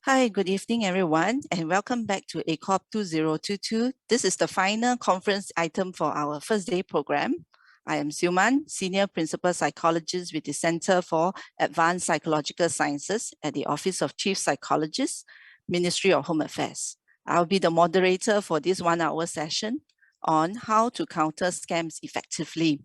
Hi, good evening, everyone, and welcome back to ACOP 2022. This is the final conference item for our first day program. I am Siuman, Senior Principal Psychologist with the Center for Advanced Psychological Sciences at the Office of Chief Psychologist, Ministry of Home Affairs. I'll be the moderator for this 1-hour session on how to counter scams effectively.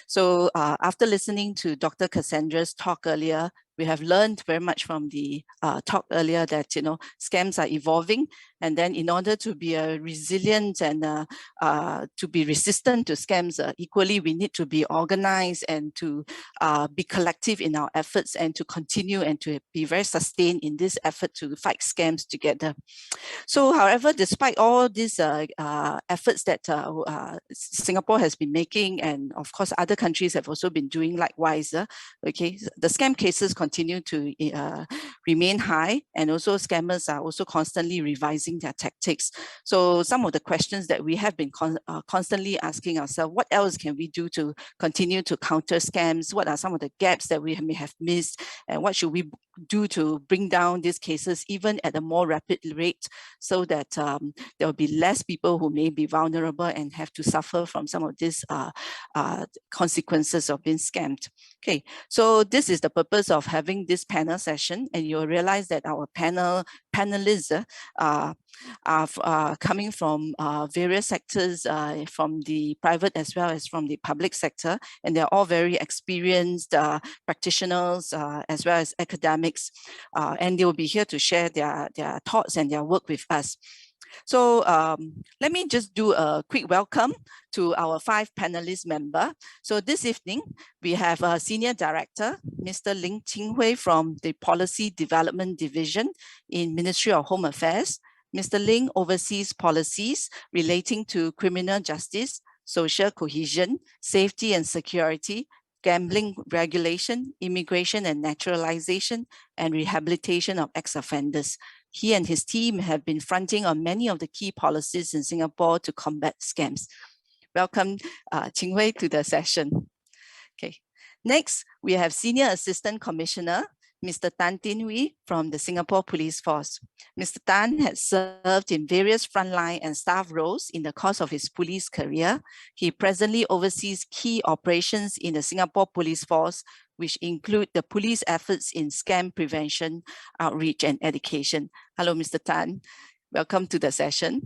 So after listening to Dr. Cassandra's talk earlier, we have learned very much from the talk earlier that, scams are evolving. And then in order to be resilient and to be resistant to scams, equally, we need to be organized and to be collective in our efforts and to continue and to be very sustained in this effort to fight scams together. So, however, despite all these efforts that Singapore has been making, and of course other countries have also been doing likewise, the scam cases continue to remain high, and also scammers are also constantly revising their tactics. So some of the questions that we have been constantly asking ourselves: what else can we do to continue to counter scams? What are some of the gaps that we may have missed, and what should we do to bring down these cases even at a more rapid rate, so that there will be less people who may be vulnerable and have to suffer from some of these consequences of being scammed. Okay, so this is the purpose of having this panel session, and you'll realize that our panelists are coming from various sectors, from the private as well as from the public sector, and they're all very experienced practitioners as well as academics, and they will be here to share their thoughts and their work with us. So let me just do a quick welcome to our 5 panelist member. So this evening, we have a Senior Director, Mr. Ling Qinghui from the Policy Development Division in Ministry of Home Affairs. Mr. Ling oversees policies relating to criminal justice, social cohesion, safety and security, gambling regulation, immigration and naturalization, and rehabilitation of ex-offenders. He and his team have been fronting on many of the key policies in Singapore to combat scams. Welcome, Qinghui, to the session. Okay. Next, we have Senior Assistant Commissioner, Mr. Tan Tin Wee from the Singapore Police Force. Mr. Tan has served in various frontline and staff roles in the course of his police career. He presently oversees key operations in the Singapore Police Force, which include the police efforts in scam prevention, outreach, and education. Hello, Mr. Tan. Welcome to the session.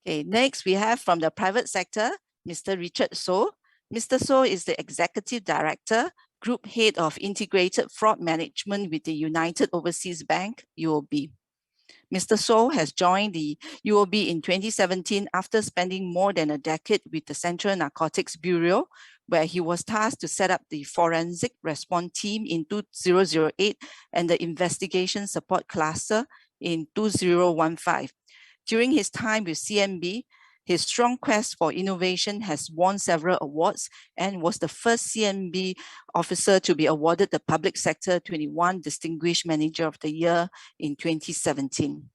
Okay, next we have from the private sector, Mr. Richard So. Mr. So is the Executive Director, Group Head of Integrated Fraud Management with the United Overseas Bank, UOB. Mr. So has joined the UOB in 2017 after spending more than a decade with the Central Narcotics Bureau, where he was tasked to set up the Forensic Response Team in 2008 and the Investigation Support Cluster in 2015. During his time with CNB, his strong quest for innovation has won several awards and was the first CNB officer to be awarded the Public Sector 21 Distinguished Manager of the Year in 2017.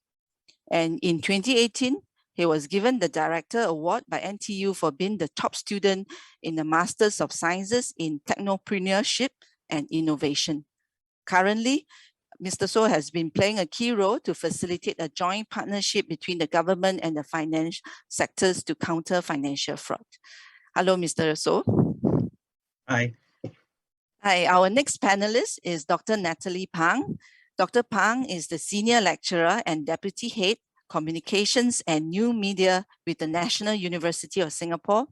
And in 2018, he was given the Director Award by NTU for being the top student in the Masters of Sciences in Technopreneurship and Innovation. Currently, Mr. So has been playing a key role to facilitate a joint partnership between the government and the finance sectors to counter financial fraud. Hello, Mr. So. Hi. Hi, our next panelist is Dr. Natalie Pang. Dr. Pang is the Senior Lecturer and Deputy Head, Communications and New Media with the National University of Singapore.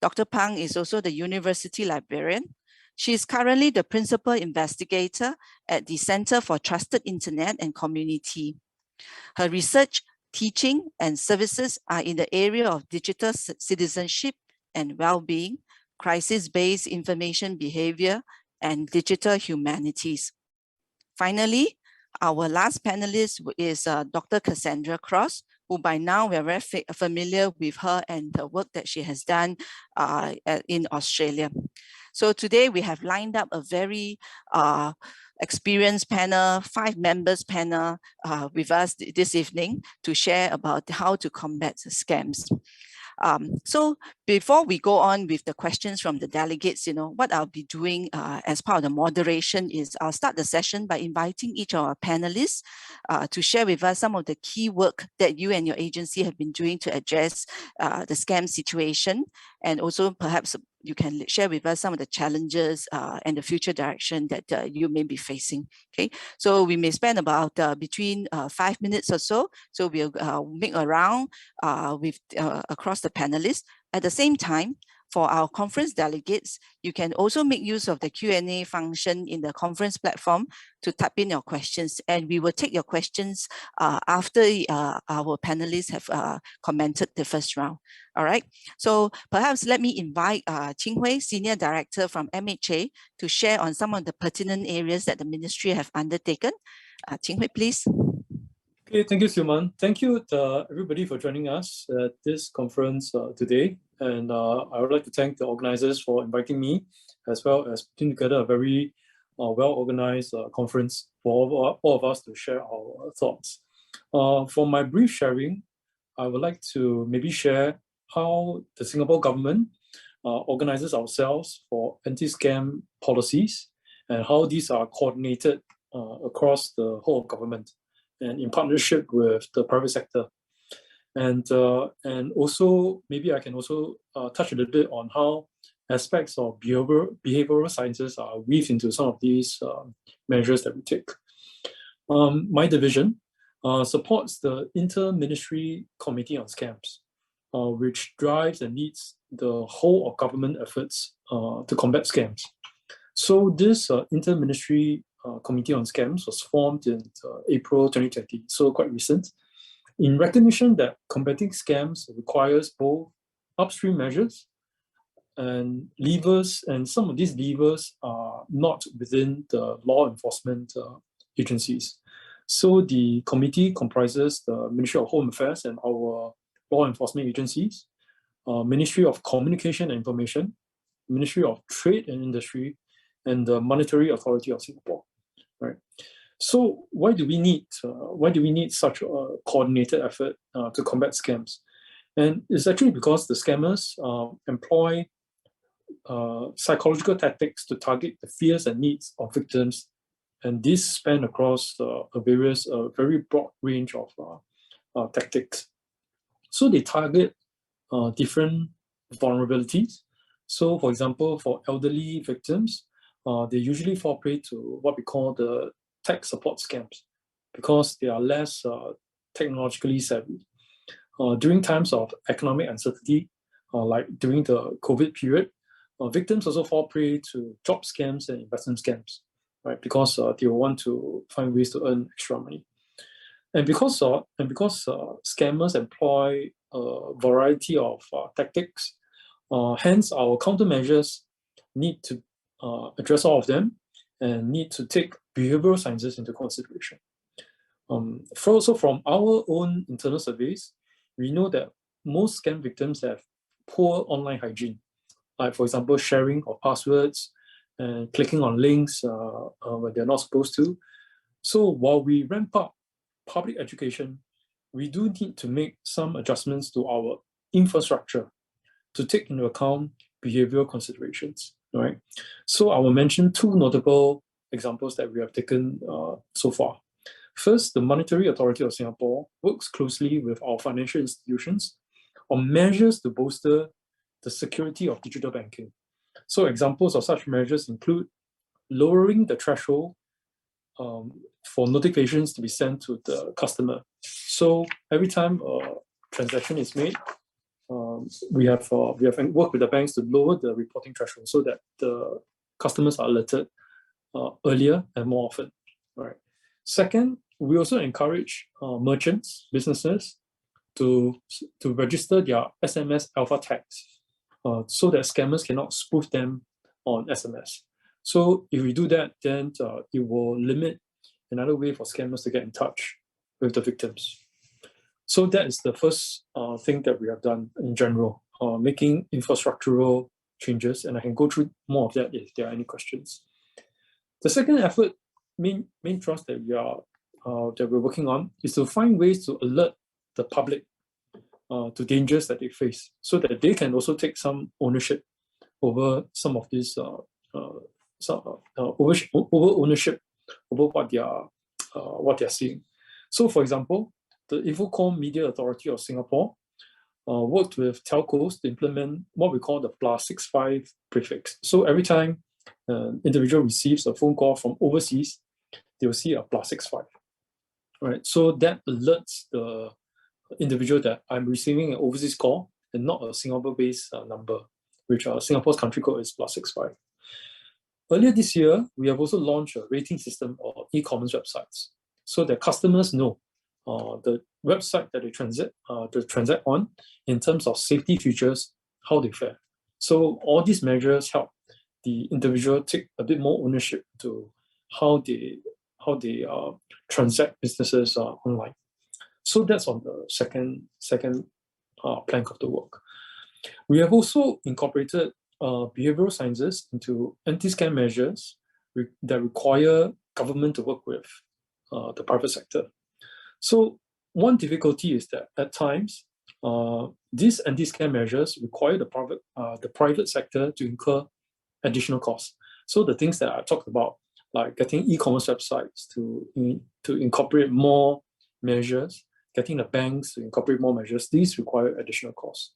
Dr. Pang is also the University Librarian. She is currently the Principal Investigator at the Center for Trusted Internet and Community. Her research, teaching, and services are in the area of digital citizenship and well-being, crisis-based information behavior, and digital humanities. Finally, our last panelist is Dr. Cassandra Cross, who by now we are very familiar with her and the work that she has done in Australia. So today we have lined up a very experienced panel, 5 members panel with us this evening to share about how to combat scams. So Before we go on with the questions from the delegates, what I'll be doing as part of the moderation is I'll start the session by inviting each of our panelists to share with us some of the key work that you and your agency have been doing to address the scam situation, and also perhaps you can share with us some of the challenges and the future direction that you may be facing. Okay, so we may spend about between 5 minutes or so. So we'll make a round with across the panelists. At the same time, for our conference delegates, you can also make use of the Q&A function in the conference platform to type in your questions, and we will take your questions after our panelists have commented the first round. All right, so perhaps let me invite Qing Hui, Senior Director from MHA, to share on some of the pertinent areas that the ministry have undertaken. Qing Hui, please. Okay, thank you, Suman. Thank you everybody for joining us at this conference today. And I would like to thank the organizers for inviting me, as well as putting together a very well-organized conference for all of us to share our thoughts. For my brief sharing, I would like to maybe share how the Singapore government organizes ourselves for anti-scam policies and how these are coordinated across the whole of government and in partnership with the private sector. And also, maybe I can also touch a little bit on how aspects of behavioral sciences are weaved into some of these measures that we take. My division supports the Inter-Ministry Committee on Scams, which drives and leads the whole of government efforts to combat scams. So this Inter-Ministry Committee on Scams was formed in April 2020, so quite recent, in recognition that combating scams requires both upstream measures and levers, and some of these levers are not within the law enforcement agencies. So the committee comprises the Ministry of Home Affairs and our law enforcement agencies, Ministry of Communication and Information, Ministry of Trade and Industry, and the Monetary Authority of Singapore. Right. So why do we need such a coordinated effort to combat scams? And it's actually because the scammers employ psychological tactics to target the fears and needs of victims, and this span across a very broad range of tactics. So they target different vulnerabilities. So, for example, for elderly victims, they usually fall prey to what we call the tech support scams because they are less technologically savvy. During times of economic uncertainty, like during the COVID period, victims also fall prey to job scams and investment scams, right? Because they will want to find ways to earn extra money. And because scammers employ a variety of tactics, hence our countermeasures need to address all of them and need to take behavioral sciences into consideration. Also from our own internal surveys, we know that most scam victims have poor online hygiene, like for example, sharing of passwords and clicking on links when they're not supposed to. So while we ramp up public education, we do need to make some adjustments to our infrastructure to take into account behavioral considerations, right? So I will mention two notable examples that we have taken so far. First, the Monetary Authority of Singapore works closely with our financial institutions on measures to bolster the security of digital banking. So examples of such measures include lowering the threshold for notifications to be sent to the customer. So every time a transaction is made, we have worked with the banks to lower the reporting threshold so that the customers are alerted earlier and more often. All right. Second, we also encourage merchants, businesses to register their SMS alpha tags so that scammers cannot spoof them on SMS. So if we do that, then it will limit another way for scammers to get in touch with the victims. So that is the first thing that we have done in general, making infrastructural changes, and I can go through more of that if there are any questions. The second effort, main thrust that we're working on is to find ways to alert the public to dangers that they face, so that they can also take some ownership over some of these over ownership over what they are seeing. So, for example, the Infocomm Media Authority of Singapore worked with telcos to implement what we call the +65 prefix. So every time an individual receives a phone call from overseas, they will see a +65. Right, so that alerts the individual that I'm receiving an overseas call and not a Singapore-based number, which Singapore's country code is +65. Earlier this year, we have also launched a rating system of e-commerce websites, so that customers know the website that they transact on in terms of safety features, how they fare. So all these measures help the individual take a bit more ownership to how they transact businesses online. So that's on the second plank of the work. We have also incorporated behavioral sciences into anti-scam measures that require government to work with the private sector. So one difficulty is that at times, these anti-scam measures require the private sector to incur additional costs. So the things that I talked about, like getting e-commerce websites to incorporate more measures, getting the banks to incorporate more measures, these require additional costs.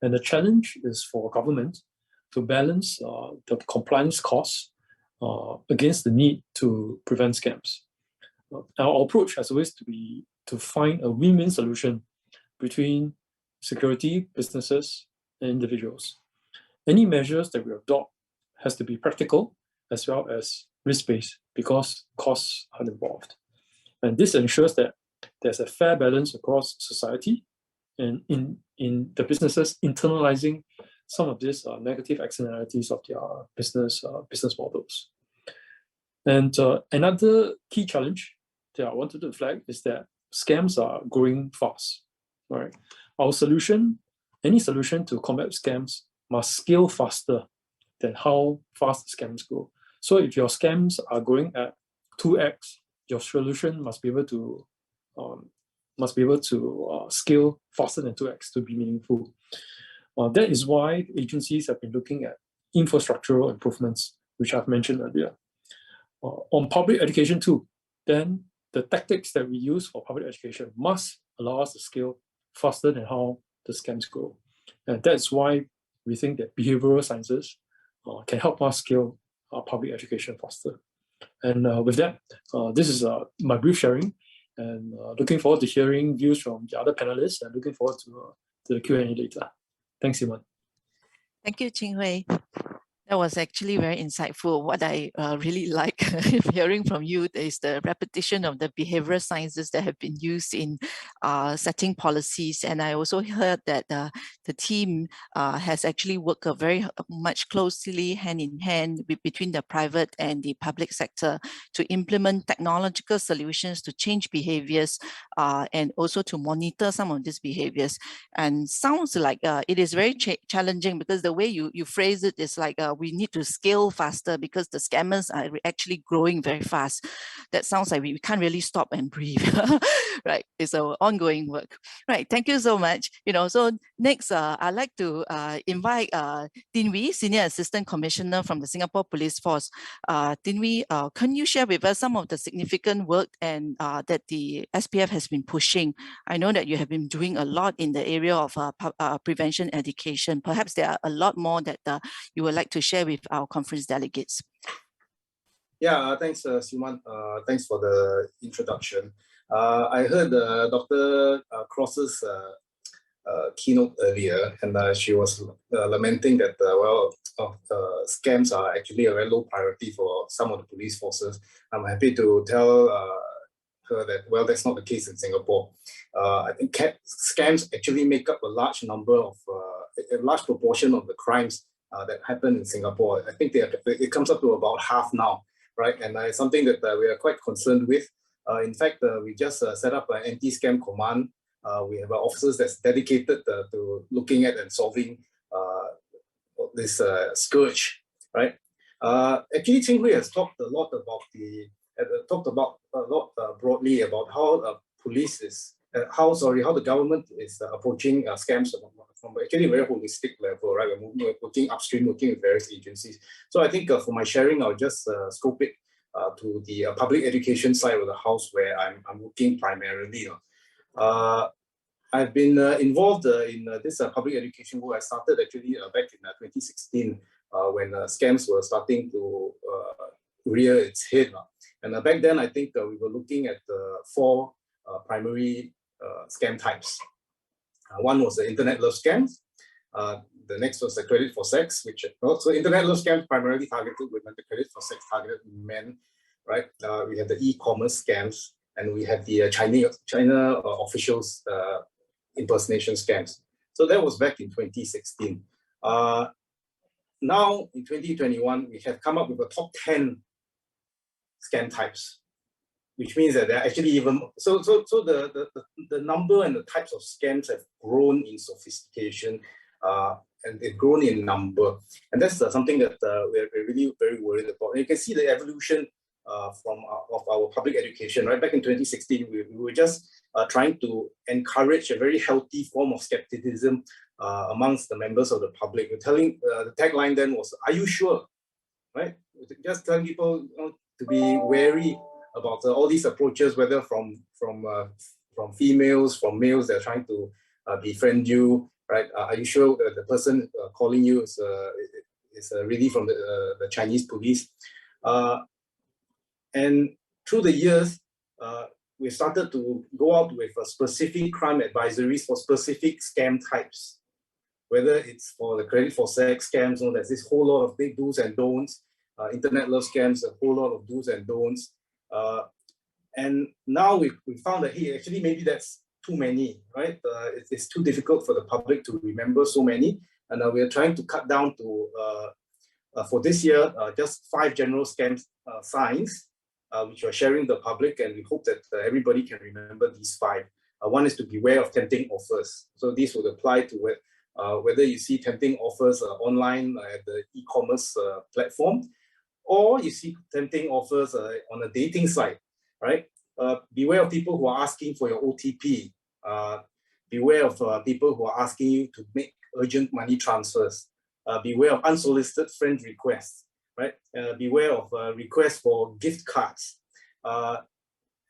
And the challenge is for government to balance the compliance costs against the need to prevent scams. Our approach has always to be to find a win-win solution between security, businesses, and individuals. Any measures that we adopt has to be practical as well as risk-based, because costs are involved. And this ensures that there's a fair balance across society and in the businesses internalizing some of these negative externalities of their business models. And another key challenge that I wanted to flag is that scams are growing fast. Right? Any solution to combat scams must scale faster than how fast the scams grow. So if your scams are growing at 2x, your solution must be able to scale faster than 2x to be meaningful. That is why agencies have been looking at infrastructural improvements, which I've mentioned earlier. On public education too, then the tactics that we use for public education must allow us to scale faster than how the scams grow. And that's why we think that behavioral sciences can help us scale public education faster. And with that, this is my brief sharing, and looking forward to hearing views from the other panelists, and looking forward to the Q&A later. Thanks, Simon. Thank you, Ching Hui. That was actually very insightful. What I really like hearing from you is the repetition of the behavioral sciences that have been used in setting policies. And I also heard that the team has actually worked very much closely hand in hand between the private and the public sector to implement technological solutions to change behaviors and also to monitor some of these behaviors. And sounds like it is very challenging, because the way you phrase it is like we need to scale faster because the scammers are actually growing very fast. That sounds like we can't really stop and breathe. Right, it's an ongoing work. Right, thank you so much. So next I'd like to invite Tin Wee, Senior Assistant Commissioner from the Singapore Police Force. Tin Wee, can you share with us some of the significant work and that the SPF has been pushing? I know that you have been doing a lot in the area of prevention education. Perhaps there are a lot more that you would like to share with our conference delegates. Yeah, thanks, Simon. Thanks for the introduction. I heard Dr. Cross's keynote earlier, and she was lamenting that, scams are actually a very low priority for some of the police forces. I'm happy to tell her that, well, that's not the case in Singapore. I think scams actually make up a large proportion of the crimes that happen in Singapore. I think it comes up to about half now, right? And it's something that we are quite concerned with. In fact, we just set up an anti-scam command. We have officers that's dedicated to looking at and solving this scourge, right? Actually, Ching Hui has talked a lot broadly about how police is how the government is approaching scams from actually a very holistic level, right? We're working upstream, working with various agencies. So I think for my sharing, I'll just scope it to the public education side of the house where I'm working primarily. I've been involved in this public education work. I started actually back in 2016 when scams were starting to rear its head. And back then, I think we were looking at 4 primary scam types. One was the internet love scams. The next was the credit for sex, which so internet love scams primarily targeted women. The credit for sex targeted men, right? We had the e-commerce scams, and we had the China officials impersonation scams. So that was back in 2016. Now in 2021, we have come up with a top 10 scam types, which means that they're actually even so the number and the types of scams have grown in sophistication and they've grown in number, and that's something that we're really very worried about. And you can see the evolution of our public education. Right back in 2016, we were just trying to encourage a very healthy form of skepticism amongst the members of the public. We're telling the tagline then was, "Are you sure?" Right? Just telling people to be wary about all these approaches, whether from females, from males that are trying to befriend you, right? Are you sure that the person calling you is really from the Chinese police? And through the years, we started to go out with specific crime advisories for specific scam types, whether it's for the credit for sex scams. There's this whole lot of big do's and don'ts. Internet love scams, a whole lot of do's and don'ts. And now we found that, hey, actually maybe that's too many, right? It's too difficult for the public to remember so many. And we're trying to cut down to, for this year, just 5 general scam signs, which we're sharing with the public, and we hope that everybody can remember these 5. One is to beware of tempting offers. So these would apply to whether you see tempting offers online at the e-commerce platform, or you see tempting offers on a dating site, right? Beware of people who are asking for your OTP. Beware of people who are asking you to make urgent money transfers. Beware of unsolicited friend requests, right? Beware of requests for gift cards.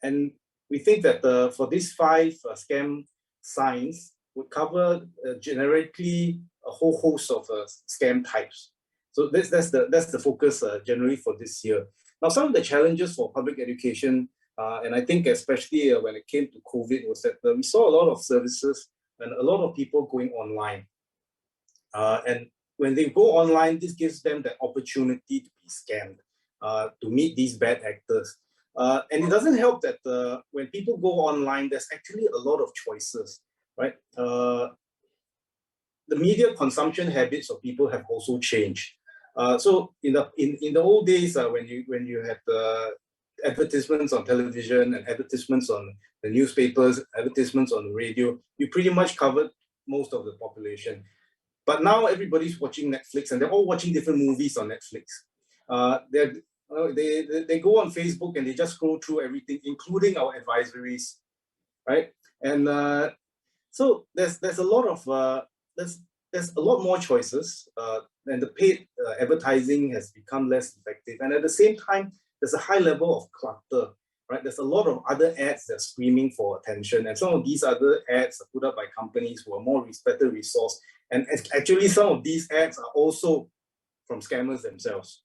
And we think that for these 5 scam signs would cover generically a whole host of scam types. So that's the focus generally for this year. Now, some of the challenges for public education, and I think especially when it came to COVID, was that we saw a lot of services and a lot of people going online. And when they go online, this gives them the opportunity to be scammed, to meet these bad actors. And it doesn't help that when people go online, there's actually a lot of choices, right? The media consumption habits of people have also changed. So in the old days, when you had advertisements on television and advertisements on the newspapers, advertisements on the radio, you pretty much covered most of the population. But now everybody's watching Netflix, and they're all watching different movies on Netflix. They go on Facebook and they just scroll through everything, including our advisories, right? And so there's a lot of there's a lot more choices, and the paid advertising has become less effective. And at the same time, there's a high level of clutter, right? There's a lot of other ads that are screaming for attention, and some of these other ads are put up by companies who are more better resourced. And actually, some of these ads are also from scammers themselves.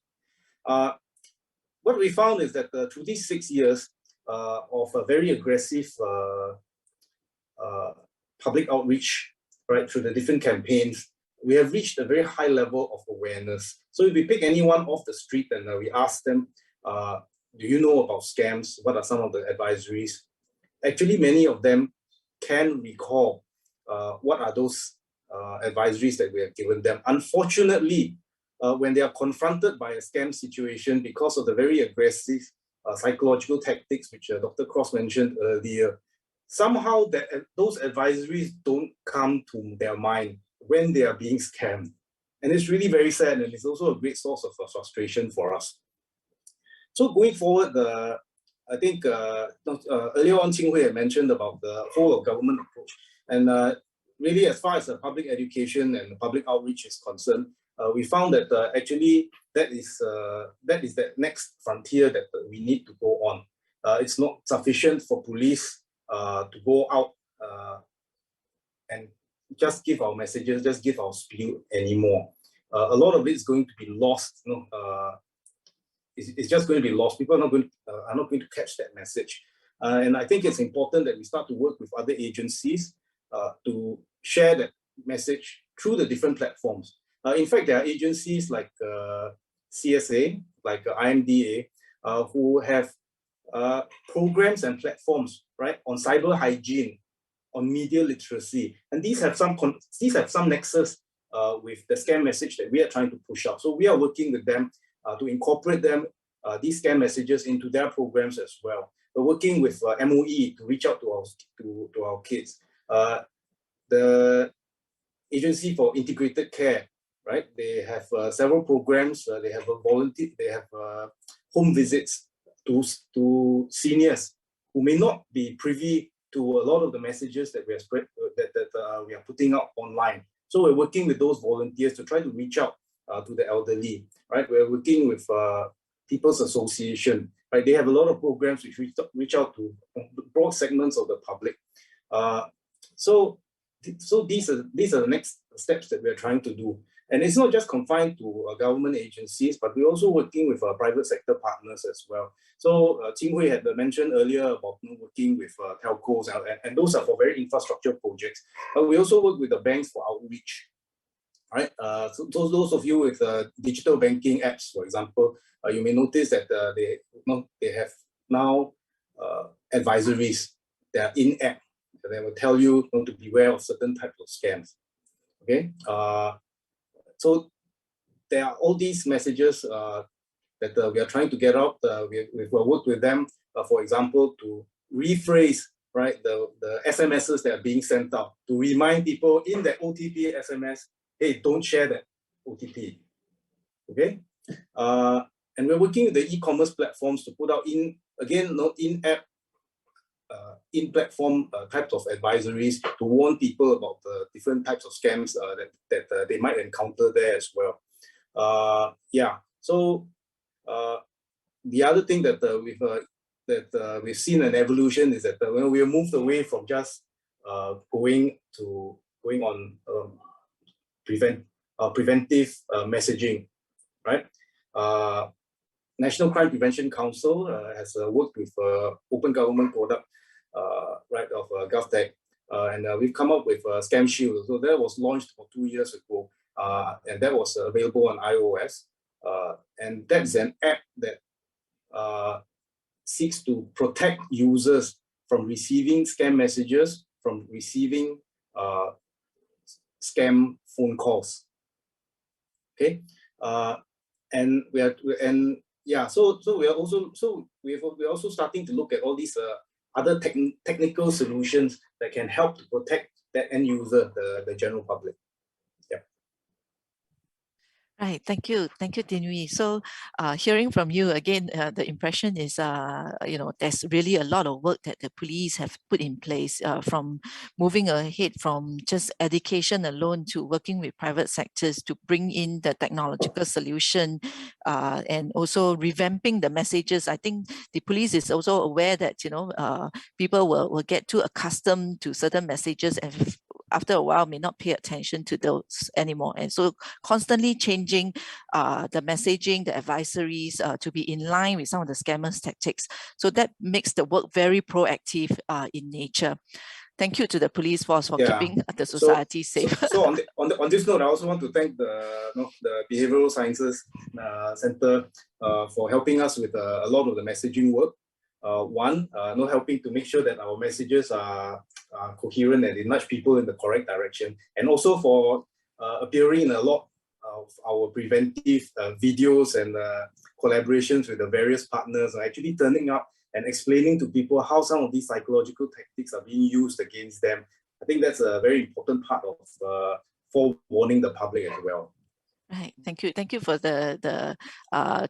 What we found is that through these 6 years of a very aggressive public outreach, right, through the different campaigns, we have reached a very high level of awareness. So if we pick anyone off the street and we ask them, do you know about scams? What are some of the advisories? Actually, many of them can recall what are those advisories that we have given them. Unfortunately, when they are confronted by a scam situation because of the very aggressive psychological tactics, which Dr. Cross mentioned earlier, somehow those advisories don't come to their mind when they are being scammed. And it's really very sad, and it's also a great source of frustration for us. So going forward, I think earlier on, Qing Hui had mentioned about the whole of government approach. And really, as far as public education and public outreach is concerned, we found that actually that is that next frontier that we need to go on. It's not sufficient for police to go out and just give our messages, just give our spiel anymore. A lot of it is going to be lost. It's just going to be lost. People are not going to catch that message. And I think it's important that we start to work with other agencies to share that message through the different platforms. In fact, there are agencies like CSA, like IMDA, who have programs and platforms, right, on cyber hygiene, on media literacy, and these have some nexus with the scam message that we are trying to push out. So we are working with them to incorporate these scam messages into their programs as well. We're working with MOE to reach out to our kids. The Agency for Integrated Care, right? They have several programs. They have home visits to seniors who may not be privy to a lot of the messages that we are we are putting out online. So we're working with those volunteers to try to reach out to the elderly, right? We're working with People's Association, right? They have a lot of programs which reach out to broad segments of the public. So these are the next steps that we're trying to do. And it's not just confined to government agencies, but we're also working with private sector partners as well. So Qing Hui had mentioned earlier about working with telcos, and those are for very infrastructure projects. But we also work with the banks for outreach, right? So those of you with digital banking apps, for example, you may notice that they have now advisories that are in-app. They will tell you to beware of certain types of scams. Okay. So there are all these messages that we are trying to get out. We've worked with them, for example, to rephrase, right, the SMSs that are being sent out, to remind people in that OTP SMS, hey, don't share that OTP. Okay. And we're working with the e-commerce platforms to put out in-app, in-platform types of advisories to warn people about the different types of scams that they might encounter there as well. Yeah. So the other thing that we've seen an evolution is that when we moved away from just going on preventive messaging, right? National Crime Prevention Council has worked with Open Government Product, right, of GovTech, and we've come up with Scam Shield. So that was launched 2 years ago, and that was available on iOS. And that's an app that seeks to protect users from receiving scam messages, from receiving scam phone calls. Okay, and we're also starting to look at all these other technical solutions that can help to protect that end user, the general public. Yeah. Right, thank you, Tin Hui. So, hearing from you again, the impression is, there's really a lot of work that the police have put in place, from moving ahead from just education alone to working with private sectors to bring in the technological solution, and also revamping the messages. I think the police is also aware that people will get too accustomed to certain messages and after a while may not pay attention to those anymore, and so constantly changing the messaging, the advisories to be in line with some of the scammers' tactics. So that makes the work very proactive in nature. Thank you to the police force for keeping the society safe. So on this note, I also want to thank the Behavioral Sciences Center for helping us with a lot of the messaging work. Helping to make sure that our messages are coherent and they nudge people in the correct direction, and also for appearing in a lot of our preventive videos and collaborations with the various partners, and actually turning up and explaining to people how some of these psychological tactics are being used against them. I think that's a very important part of forewarning the public as well. Right. Thank you. Thank you for the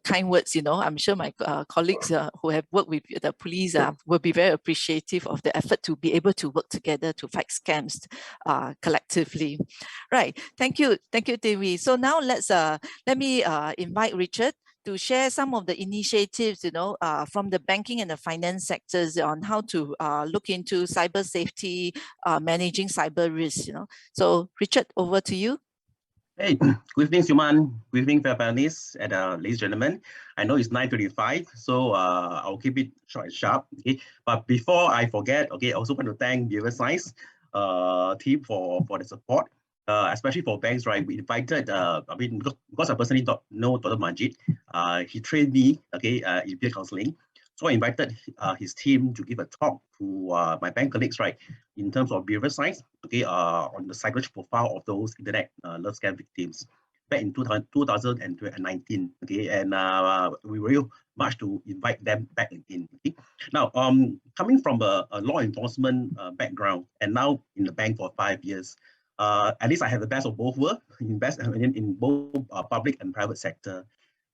kind words. You know, I'm sure my colleagues who have worked with the police will be very appreciative of the effort to be able to work together to fight scams collectively. Right. Thank you. Thank you, Dewi. So now let me invite Richard to share some of the initiatives, you know, from the banking and the finance sectors on how to look into cyber safety, managing cyber risks. You know, so Richard, over to you. Hey, good evening, Suman. Good evening, fair panelists and ladies and gentlemen. I know it's 9:25, so I'll keep it short and sharp. Okay, but before I forget, okay, I also want to thank the Science team for the support, especially for banks. Right, we invited. I mean, because I personally know Dr. Manjit, he trained me. Okay, in peer counseling. So I invited his team to give a talk to my bank colleagues, right, in terms of behavioral science, okay, on the psychological profile of those internet love scam victims back in 2019, okay, and we were much to invite them back again. Okay? Now, coming from a law enforcement background and now in the bank for 5 years, at least I have the best of both worlds, in both public and private sector.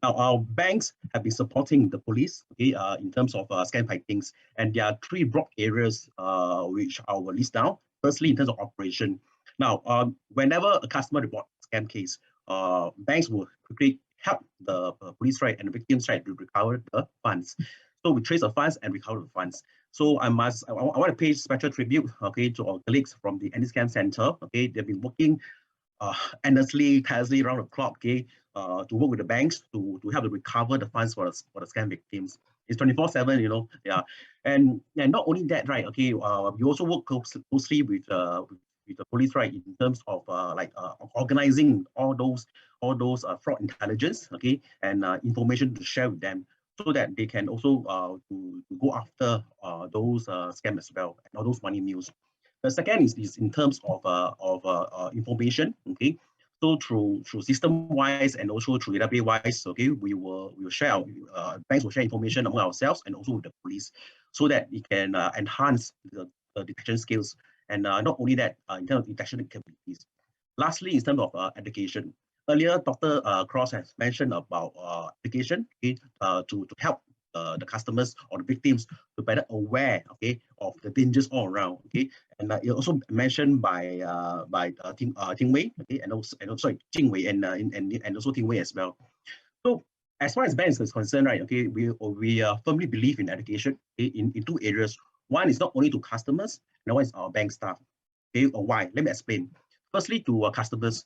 Now, our banks have been supporting the police, okay, in terms of scam fightings, and there are 3 broad areas which I will list down. Firstly, in terms of operation. Now, whenever a customer reports a scam case, banks will quickly help the police, right, and the victims, right, to recover the funds. So we trace the funds and recover the funds. So I want to pay special tribute, okay, to our colleagues from the Anti-Scam Center. Okay, they've been working endlessly, tirelessly around the clock, okay, to work with the banks to help to recover the funds for the scam victims. It's 24/7, you know, yeah. And not only that, right, okay, we also work closely with the police, right, in terms of organizing all those fraud intelligence, okay, and information to share with them, so that they can also to go after those scams as well, and all those money mules. The second is in terms of information, okay. So through system-wise and also through database-wise, okay, we will share, banks will share information among ourselves and also with the police, so that it can enhance the detection skills, and not only that, in terms of detection capabilities. Lastly, in terms of education. Earlier, Dr. Cross has mentioned about education, okay, to help the customers or the victims to better aware, okay, of the dangers all around, okay. And it also mentioned by Ting Wei, okay, and also sorry, Jing Wei and also Ting Wei as well. So as far as banks is concerned, right, okay, we firmly believe in education, okay, in 2 areas. One is not only to customers, and one is our bank staff. Okay, or why? Let me explain. Firstly, to customers,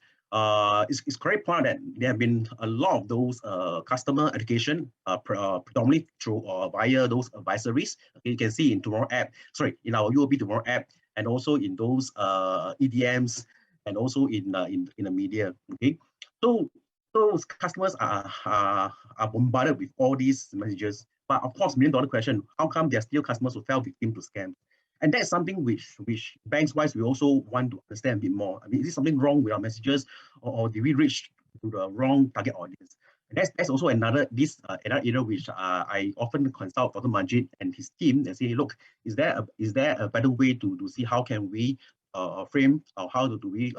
it's correct point that there have been a lot of those customer education, predominantly through via those advisories. Okay, you can see in Tomorrow app, sorry, in our UOB Tomorrow app, and also in those EDMs, and also in the media. Okay, so those customers are bombarded with all these messages. But of course, $1 million question: how come there are still customers who fell victim to scam? And that's something which banks wise we also want to understand a bit more. I mean, is there something wrong with our messages, or did we reach to the wrong target audience? And that's also another area which I often consult Dr. Manjit and his team and say, look, is there a better way to see how can we frame, or how do we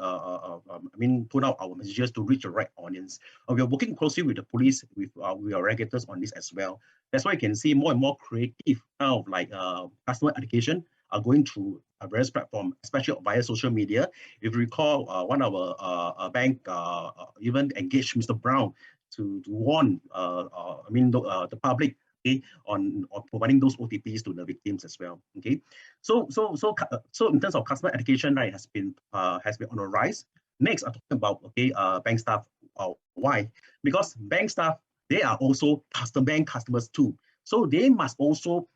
put out our messages to reach the right audience? We are working closely with the police, with our regulators on this as well. That's why you can see more and more creative kind of like customer education are going through various platforms, especially via social media. If you recall, one of our bank even engaged Mr. Brown to warn the public, okay, on providing those OTPs to the victims as well. Okay, so in terms of customer education, right, has been on the rise. Next, I'm talking about, okay, bank staff. Why? Because bank staff, they are also bank customers too, so they must also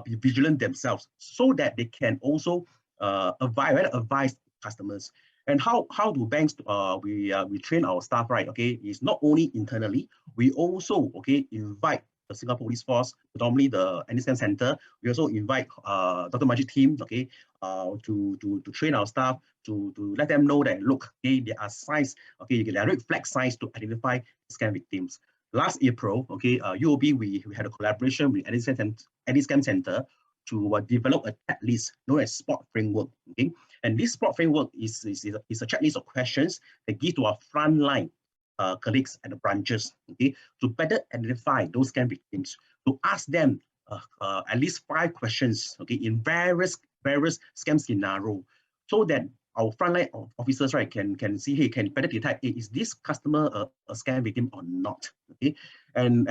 be vigilant themselves, so that they can also advise customers. And how do banks we train our staff, right? Okay, is not only internally, we also, okay, invite the Singapore Police Force, predominantly the Anti-Scam Center. We also invite Dr. Majid team, okay, to train our staff, to let them know that, look, okay, there are signs, okay, there are red flag signs to identify scam victims. Last April, okay, UOB, we had a collaboration with Anti-Scam Center to develop a checklist known as SPOT framework. Okay, and this SPOT framework is a checklist of questions that give to our frontline colleagues at the branches, okay, to better identify those scam victims, to ask them at least 5 questions, okay, in various scam scenario, so that our frontline officers, right, can see, hey, can better detect, hey, is this customer a scam victim or not? Okay, and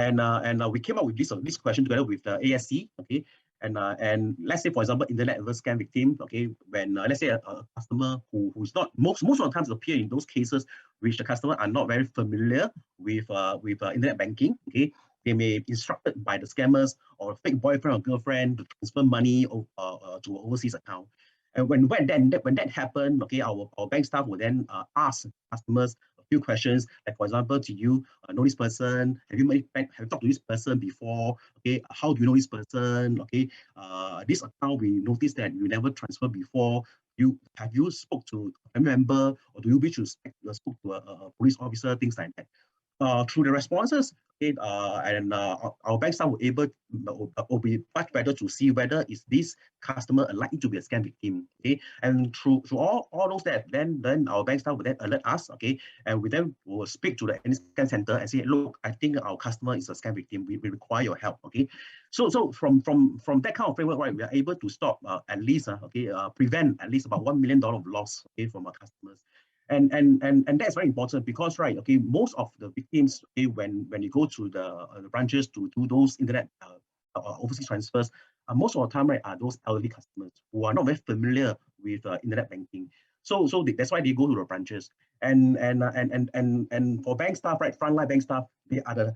we came up with this question together with the ASC, okay, and let's say, for example, internet adverse scam victim, okay, when let's say a customer who's not, most of the times appear in those cases which the customer are not very familiar with internet banking, okay. They may be instructed by the scammers or a fake boyfriend or girlfriend to transfer money to an overseas account. And when that happened, okay, our bank staff will then ask customers a few questions, like, for example, do you know this person? Have you talked to this person before? Okay, how do you know this person? Okay, this account, we noticed that you never transferred before. Have you spoke to a family member, or do you wish to speak to a police officer? Things like that. Through the responses, okay, our bank staff will be much better to see whether is this customer likely to be a scam victim. Okay, and through all those that, then our bank staff will then alert us. Okay, and we then will speak to the scam center and say, look, I think our customer is a scam victim. We require your help. Okay, so from that kind of framework, right, we are able to stop at least prevent at least about $1 million of loss, okay, from our customers. And that's very important because, right, okay, most of the victims, okay, when you go to the branches to do those internet overseas transfers, most of the time, right, are those elderly customers who are not very familiar with internet banking. So that's why they go to the branches. And for bank staff, right, frontline bank staff, they are the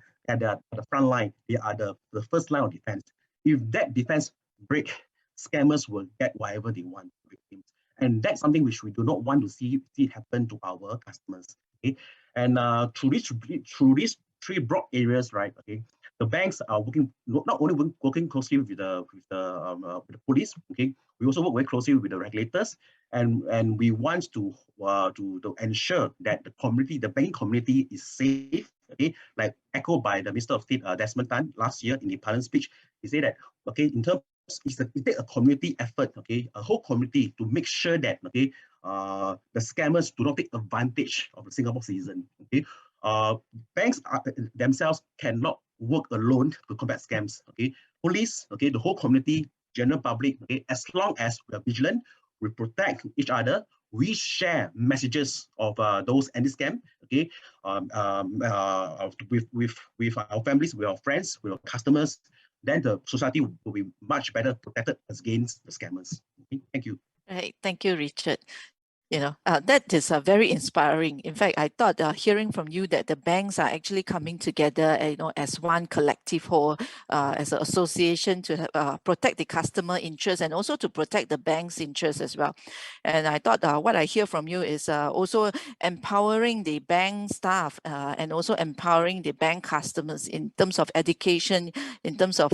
front line. They are the first line of defense. If that defense break, scammers will get whatever they want, victims. And that's something which we do not want to see happen to our customers. Okay, and through these 3 broad areas, right? Okay, the banks are working not only working closely with the police. Okay, we also work very closely with the regulators, and we want to ensure that the community, the banking community, is safe. Okay, like echoed by the Minister of State Desmond Tan last year in the Parliament speech, he said that, okay, in terms, it takes a community effort, okay, a whole community, to make sure that, okay, the scammers do not take advantage of the Singapore citizen. Okay, banks themselves cannot work alone to combat scams. Okay, police, okay, the whole community, general public, okay, as long as we are vigilant, we protect each other, we share messages of those anti-scam, okay, with our families, with our friends, with our customers, then the society will be much better protected against the scammers. Okay, thank you. Right. Thank you, Richard. That is very inspiring. In fact, I thought hearing from you that the banks are actually coming together, as one collective whole, as an association to protect the customer interest and also to protect the bank's interest as well. And I thought what I hear from you is also empowering the bank staff and also empowering the bank customers in terms of education, in terms of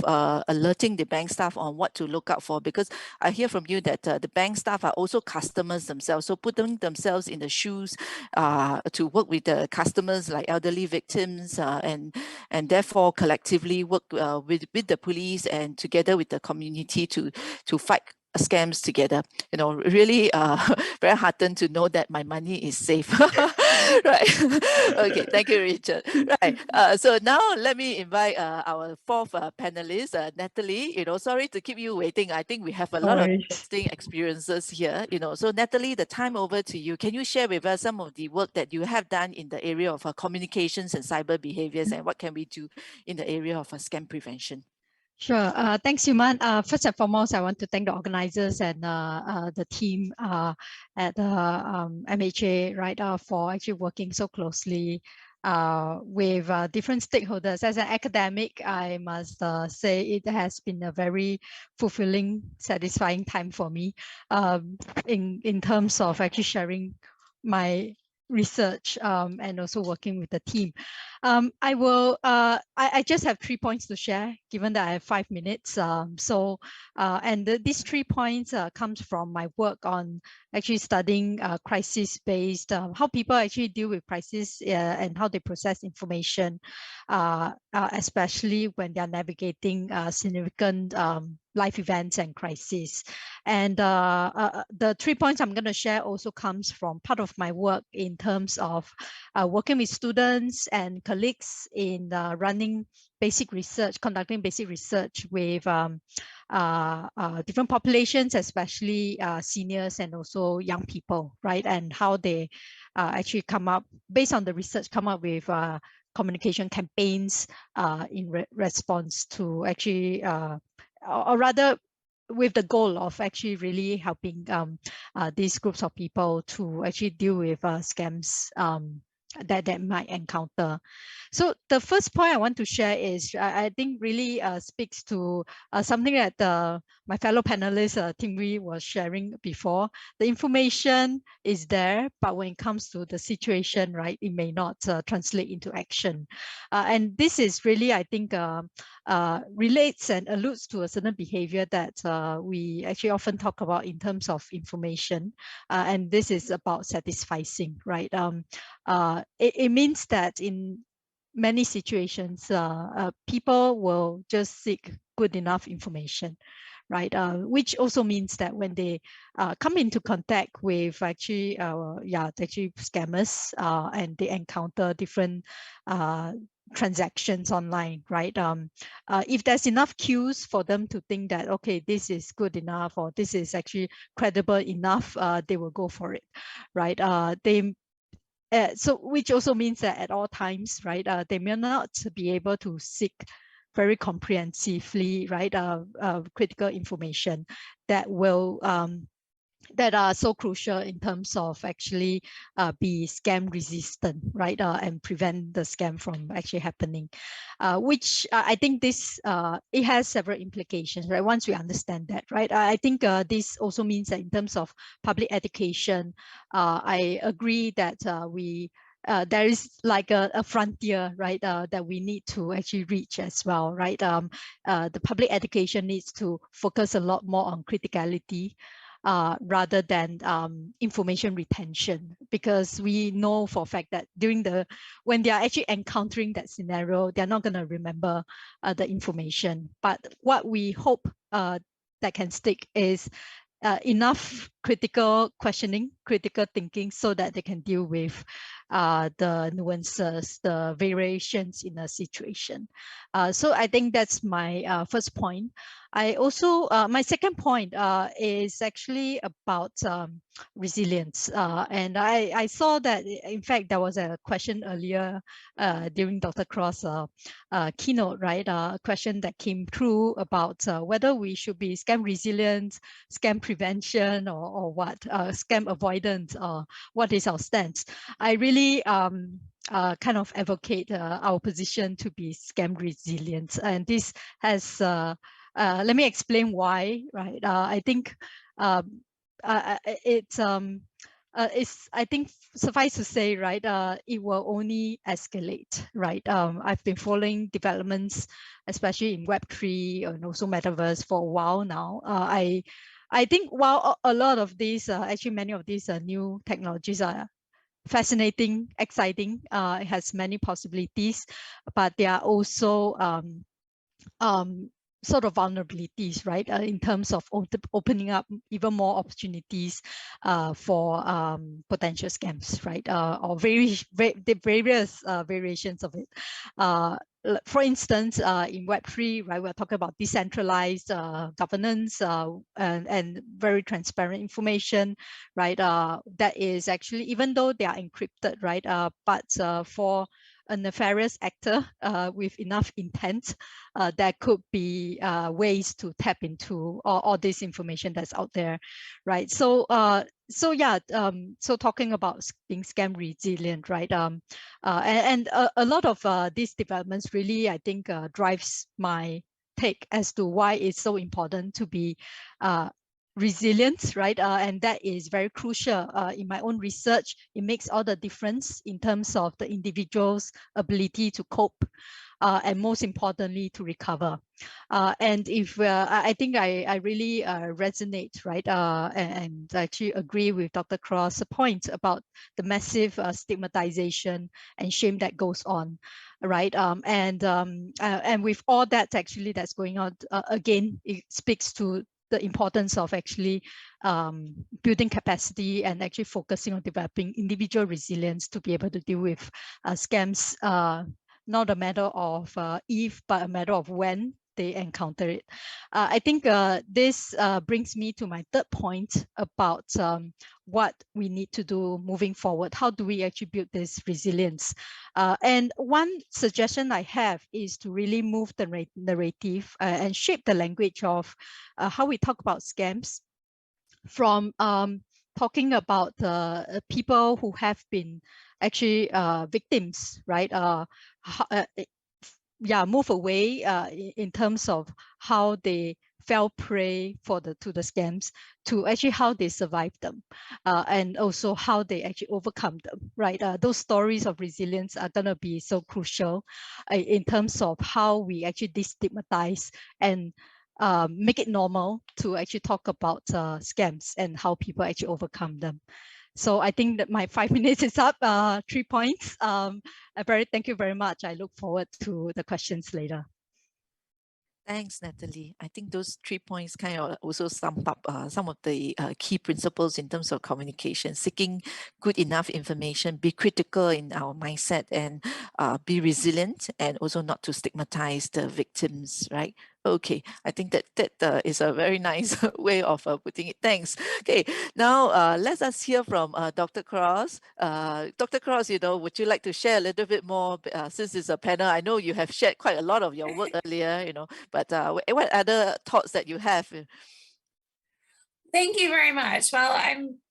alerting the bank staff on what to look out for. Because I hear from you that the bank staff are also customers themselves. So putting themselves in the shoes to work with the customers like elderly victims and therefore collectively work with the police and together with the community to fight scams together. Really very heartened to know that my money is safe. Right. Okay, thank you, Richard. Right. So now let me invite our 4th panelist, Natalie. Sorry to keep you waiting. I think we have a lot of interesting experiences here. So Natalie, the time over to you. Can you share with us some of the work that you have done in the area of communications and cyber behaviors, and what can we do in the area of scam prevention? Sure. Thanks, Yuman. First and foremost, I want to thank the organizers and the team at the MHA, right, for actually working so closely with different stakeholders. As an academic, I must say it has been a very fulfilling, satisfying time for me in terms of actually sharing my research and also working with the team. I just have 3 points to share, given that I have 5 minutes. These 3 points comes from my work on actually studying crisis-based, how people actually deal with crisis and how they process information, especially when they are navigating significant life events and crises. And the 3 points I'm going to share also comes from part of my work in terms of working with students and colleagues in running basic research, conducting basic research with different populations, especially seniors and also young people, right? And how they actually come up, based on the research, come up with communication campaigns in response to actually, or rather with the goal of actually really helping these groups of people to actually deal with scams that might encounter. So the first point I want to share is I think really speaks to something that my fellow panelist Tim Wee was sharing before. The information is there, but when it comes to the situation, right, it may not translate into action. And this is really, I think, relates and alludes to a certain behavior that we actually often talk about in terms of information. And this is about satisficing, right? It means that in many situations, people will just seek good enough information, right? Which also means that when they come into contact with actually scammers and they encounter different transactions online, right? If there's enough cues for them to think that, okay, this is good enough or this is actually credible enough, they will go for it, right? So which also means that at all times, right, they may not be able to seek very comprehensively, right, critical information that will that are so crucial in terms of actually be scam resistant, right, and prevent the scam from actually happening, which I think this it has several implications, right? Once we understand that, right, I think this also means that in terms of public education, I agree that there is like a frontier, right, that we need to actually reach as well, right? The public education needs to focus a lot more on criticality rather than information retention, because we know for a fact that when they are actually encountering that scenario, they're not going to remember the information. But what we hope that can stick is enough critical questioning, critical thinking, so that they can deal with the nuances, the variations in a situation. So I think that's my first point. I also, my second point is actually about resilience. And I saw that, in fact, there was a question earlier during Dr. Cross' keynote, right? A question that came through about whether we should be scam resilient, scam prevention, or what, scam avoidance, or what is our stance. I really kind of advocate our position to be scam resilient. And this has, let me explain why, right? I think it's I think suffice to say, right, it will only escalate, right? I've been following developments, especially in Web3 and also Metaverse for a while now. I think while a lot of these, actually many of these new technologies are fascinating, exciting, it has many possibilities, but they are also sort of vulnerabilities, right, in terms of opening up even more opportunities for potential scams, right, or the various variations of it. For instance, in Web3, right, we're talking about decentralized governance and very transparent information, right, that is actually, even though they are encrypted, right, but for a nefarious actor with enough intent, there could be ways to tap into all this information that's out there, right? So, so yeah, so talking about being scam resilient, right? And a lot of these developments really, I think, drives my take as to why it's so important to be resilience, right? And that is very crucial. In my own research, it makes all the difference in terms of the individual's ability to cope and most importantly, to recover. And if I think I really resonate, right, and actually agree with Dr. Cross' point about the massive stigmatization and shame that goes on, right? And with all that actually that's going on, again, it speaks to the importance of actually building capacity and actually focusing on developing individual resilience to be able to deal with scams, not a matter of if, but a matter of when they encounter it. I think this brings me to my third point about what we need to do moving forward. How do we actually build this resilience? And one suggestion I have is to really move the narrative and shape the language of how we talk about scams from talking about people who have been actually victims, right? Move away in terms of how they fell prey to the scams, to actually how they survived them, and also how they actually overcome them, right? Those stories of resilience are going to be so crucial in terms of how we actually destigmatize and make it normal to actually talk about scams and how people actually overcome them. So I think that my 5 minutes is up. 3 points. Thank you very much. I look forward to the questions later. Thanks, Natalie. I think those 3 points kind of also sum up some of the key principles in terms of communication: seeking good enough information, be critical in our mindset, and be resilient, and also not to stigmatize the victims, right? Okay, I think that is a very nice way of putting it. Thanks. Okay, now let us hear from Dr. Cross. Dr. Cross, would you like to share a little bit more, since it's a panel? I know you have shared quite a lot of your work earlier, but what other thoughts that you have? Thank you very much. Well,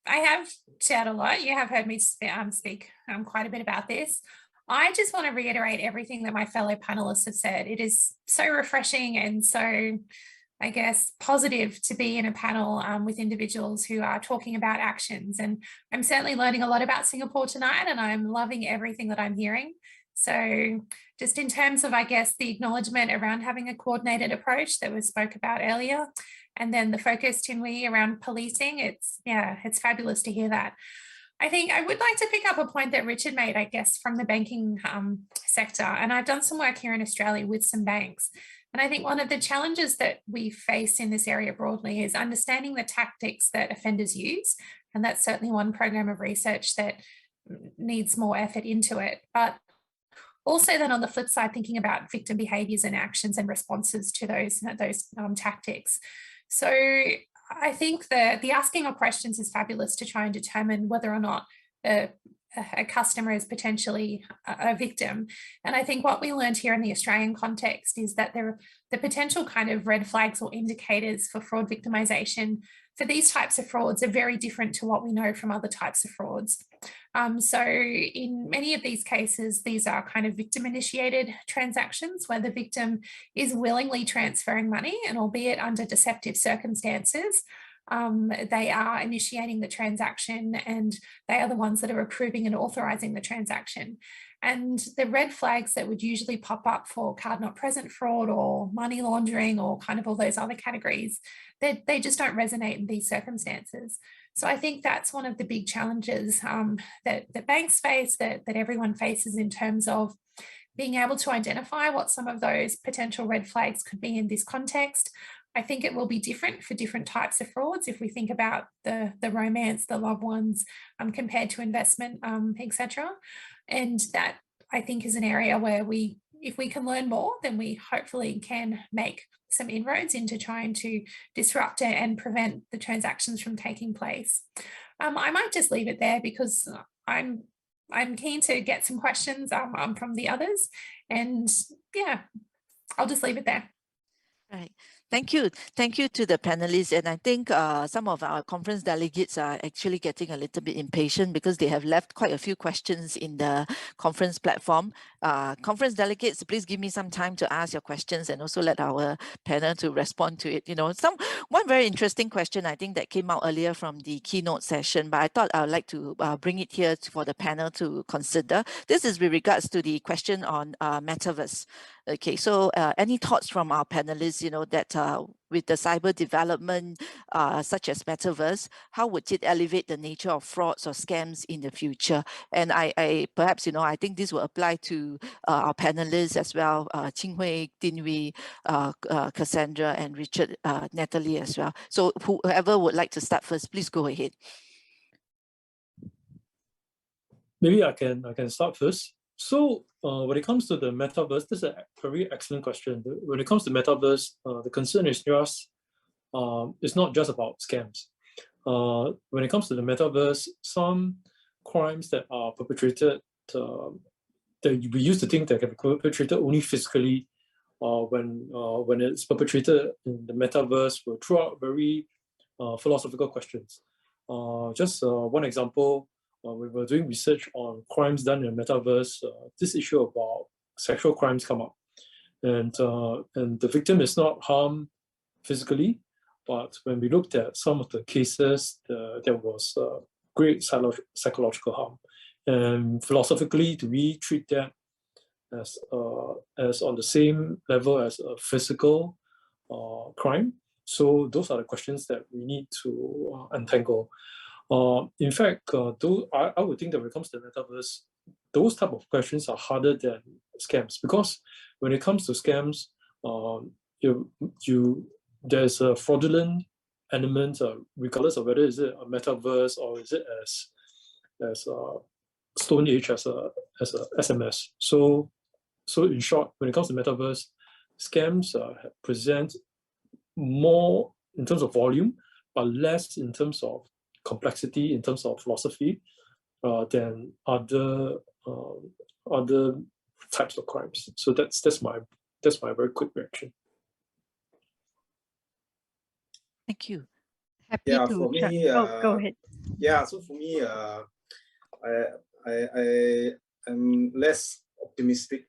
I have shared a lot. You have heard me speak quite a bit about this. I just want to reiterate everything that my fellow panelists have said. It is so refreshing and so, I guess, positive to be in a panel with individuals who are talking about actions. And I'm certainly learning a lot about Singapore tonight, and I'm loving everything that I'm hearing. So just in terms of, I guess, the acknowledgement around having a coordinated approach that was spoke about earlier, and then the focus, Tinwei, around policing, it's fabulous to hear that. I think I would like to pick up a point that Richard made, I guess, from the banking sector. And I've done some work here in Australia with some banks. And I think one of the challenges that we face in this area broadly is understanding the tactics that offenders use. And that's certainly one program of research that needs more effort into it. But also then on the flip side, thinking about victim behaviours and actions and responses to those tactics. So I think the asking of questions is fabulous to try and determine whether or not a customer is potentially a victim. And I think what we learned here in the Australian context is that the potential kind of red flags or indicators for fraud victimization for these types of frauds are very different to what we know from other types of frauds. So in many of these cases, these are kind of victim-initiated transactions where the victim is willingly transferring money, and albeit under deceptive circumstances, they are initiating the transaction and they are the ones that are approving and authorizing the transaction. And the red flags that would usually pop up for card not present fraud or money laundering or kind of all those other categories, they just don't resonate in these circumstances. So I think that's one of the big challenges that banks face, that everyone faces in terms of being able to identify what some of those potential red flags could be in this context. I think it will be different for different types of frauds if we think about the romance, the loved ones, compared to investment, etc. And that, I think, is an area where if we can learn more, then we hopefully can make some inroads into trying to disrupt and prevent the transactions from taking place. I might just leave it there because I'm keen to get some questions from the others, and yeah, I'll just leave it there. Right. Thank you. Thank you to the panelists. And I think some of our conference delegates are actually getting a little bit impatient because they have left quite a few questions in the conference platform. Conference delegates, please give me some time to ask your questions and also let our panel to respond to it. One very interesting question I think that came out earlier from the keynote session, but I thought I would like to bring it here for the panel to consider. This is with regards to the question on metaverse. Okay, so any thoughts from our panelists, that with the cyber development such as metaverse, how would it elevate the nature of frauds or scams in the future? And I perhaps, I think this will apply to our panelists as well, Qing Hui, Din Wei, Cassandra, and Richard, Natalie as well. So whoever would like to start first, please go ahead. Maybe I can start first. So when it comes to the metaverse, this is a very excellent question. When it comes to metaverse, the concern is just it's not just about scams. When it comes to the metaverse, some crimes that are perpetrated that we used to think that can be perpetrated only physically, when it's perpetrated in the metaverse, will throw out very philosophical questions. Just one example. We were doing research on crimes done in the metaverse. This issue about sexual crimes come up, and the victim is not harmed physically, but when we looked at some of the cases, there was great psychological harm. And philosophically, do we treat that as on the same level as a physical crime? So those are the questions that we need to untangle. In fact, I would think that when it comes to the metaverse, those type of questions are harder than scams, because when it comes to scams, there's a fraudulent element, regardless of whether is it a metaverse or is it as Stone Age as a SMS. So in short, when it comes to metaverse, scams present more in terms of volume, but less in terms of complexity, in terms of philosophy, than other types of crimes. So that's my very quick reaction. Thank you. Happy Yeah, to for me, go ahead. Yeah, so for me, I'm less optimistic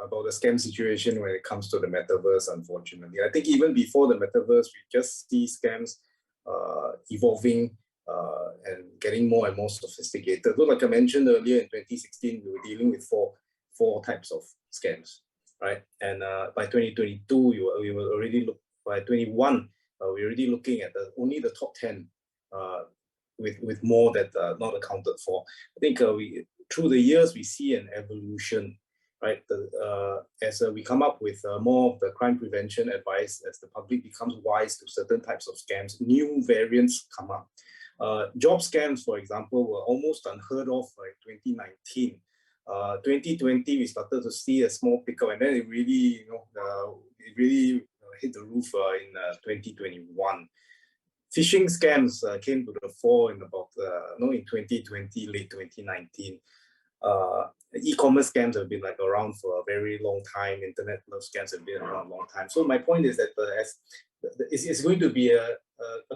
about the scam situation when it comes to the metaverse, unfortunately. I think even before the metaverse, we just see scams evolving and getting more and more sophisticated. So like I mentioned earlier, in 2016, we were dealing with four types of scams, right? And by 2022, we were already by 21, we're already looking at only the top 10, with more that are not accounted for. I think through the years, we see an evolution, right? As we come up with more of the crime prevention advice, as the public becomes wise to certain types of scams, new variants come up. Job scams, for example, were almost unheard of by 2019. 2020, we started to see a small pickup, and then it really, hit the roof in 2021. Phishing scams came to the fore in about in 2020, late 2019. E-commerce scams have been around for a very long time. Internet love scams have been around a long time. So my point is that it's going to be a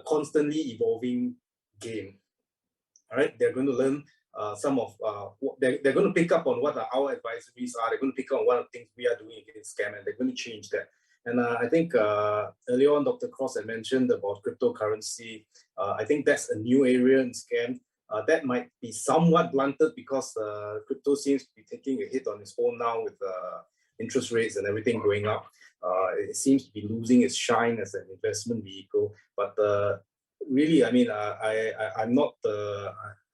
constantly evolving game. All right, they're going to learn some of they're going to pick up on what our advisories are. They're going to pick up on what things we are doing against scam, and they're going to change that. And I think earlier on, Dr. Cross had mentioned about cryptocurrency. I think that's a new area in scam. That might be somewhat blunted because crypto seems to be taking a hit on its own now with interest rates and everything going up. It seems to be losing its shine as an investment vehicle. But really, I mean, I'm not.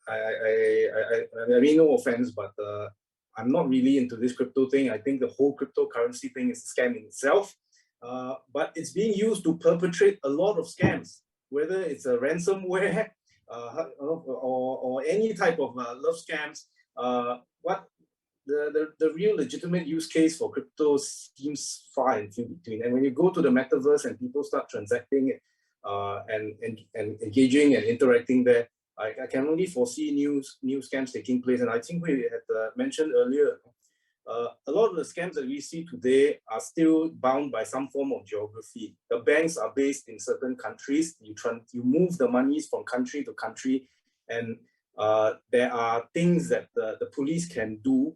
I mean, no offense, but I'm not really into this crypto thing. I think the whole cryptocurrency thing is a scam in itself. But it's being used to perpetrate a lot of scams, whether it's a ransomware or any type of love scams. What the real legitimate use case for crypto seems far and few between. And when you go to the metaverse and people start transacting and engaging and interacting there, I can only foresee new scams taking place. And I think we had mentioned earlier, a lot of the scams that we see today are still bound by some form of geography. The banks are based in certain countries. You move the monies from country to country, and there are things that the police can do